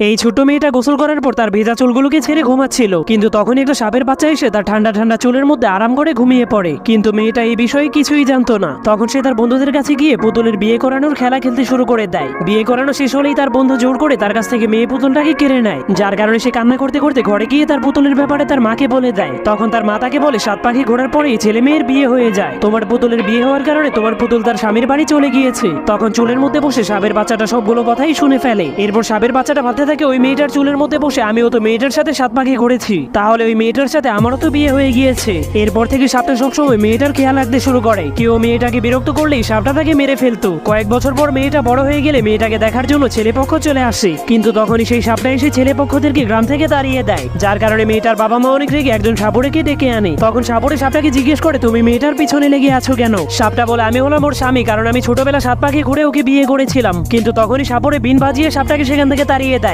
এই ছোট্ট মেয়েটা গোসল করার পর তার ভেজা চুলগুলোকে ছেড়ে ঘুমাচ্ছিল, কিন্তু তখনই একটা সাপের বাচ্চা এসে তার ঠান্ডা ঠান্ডা চুলের মধ্যে আরাম করে ঘুমিয়ে পড়ে। কিন্তু মেয়েটা এই বিষয়ে কিছুই জানতো না। তখন সে তার বন্ধুদের কাছে গিয়ে পুতুলের বিয়ে করানোর খেলা খেলতে শুরু করে দেয়। বিয়ে করানো শেষ হলেই তার বন্ধু জোর করে তার কাছ থেকে মেয়ে পুতুলটাকে কেড়ে নেয়, যার কারণে সে কান্না করতে করতে ঘরে গিয়ে তার পুতুলের ব্যাপারে তার মাকে বলে দেয়। তখন তার মা তাকে বলে, 7 পাখি ঘোরার পরেই ছেলে মেয়ের বিয়ে হয়ে যায়। তোমার পুতুলের বিয়ে হওয়ার কারণে তোমার পুতুল তার স্বামীর বাড়ি চলে গিয়েছে। তখন চুলের মধ্যে বসে সাপের বাচ্চাটা সবগুলো কথাই শুনে ফেলে। এরপর সাপের বাচ্চাটা ভাবতে থাকে, ওই মেয়েটার চুলের মধ্যে বসে আমিও তো মেয়েটার সাথে 7 পাখি ঘুরেছি, তাহলে ওই মেয়েটার সাথে আমারও তো বিয়ে হয়ে গিয়েছে। এরপর থেকে সাপটা সবসময় মেয়েটার খেয়াল রাখতে শুরু করে। কেউ মেয়েটাকে বিরক্ত করলেই সাপটা তাকে মেরে ফেলতো। কয়েক বছর পর মেয়েটা বড় হয়ে গেলে মেয়েটাকে দেখার জন্য ছেলেপক্ষ চলে আসে, কিন্তু তখনই সেই সাপটা এসে ছেলেপক্ষদেরকে গ্রাম থেকে তাড়িয়ে দেয়, যার কারণে মেয়েটার বাবা মা অনেক রেগে একজন সাপুড়েকে ডেকে আনে। তখন সাপুড়ে সাপটাকে জিজ্ঞেস করে, তুমি মেয়েটার পিছনে লেগে আছো কেন? সাপটা বলে, আমি হলাম ওর স্বামী, কারণ আমি ছোটবেলা 7 পাখি ঘুরে ওকে বিয়ে করেছিলাম। কিন্তু তখনই সাপুড়ে বিন বাজিয়ে সাপটাকে সেখান থেকে তাড়িয়ে দেয়।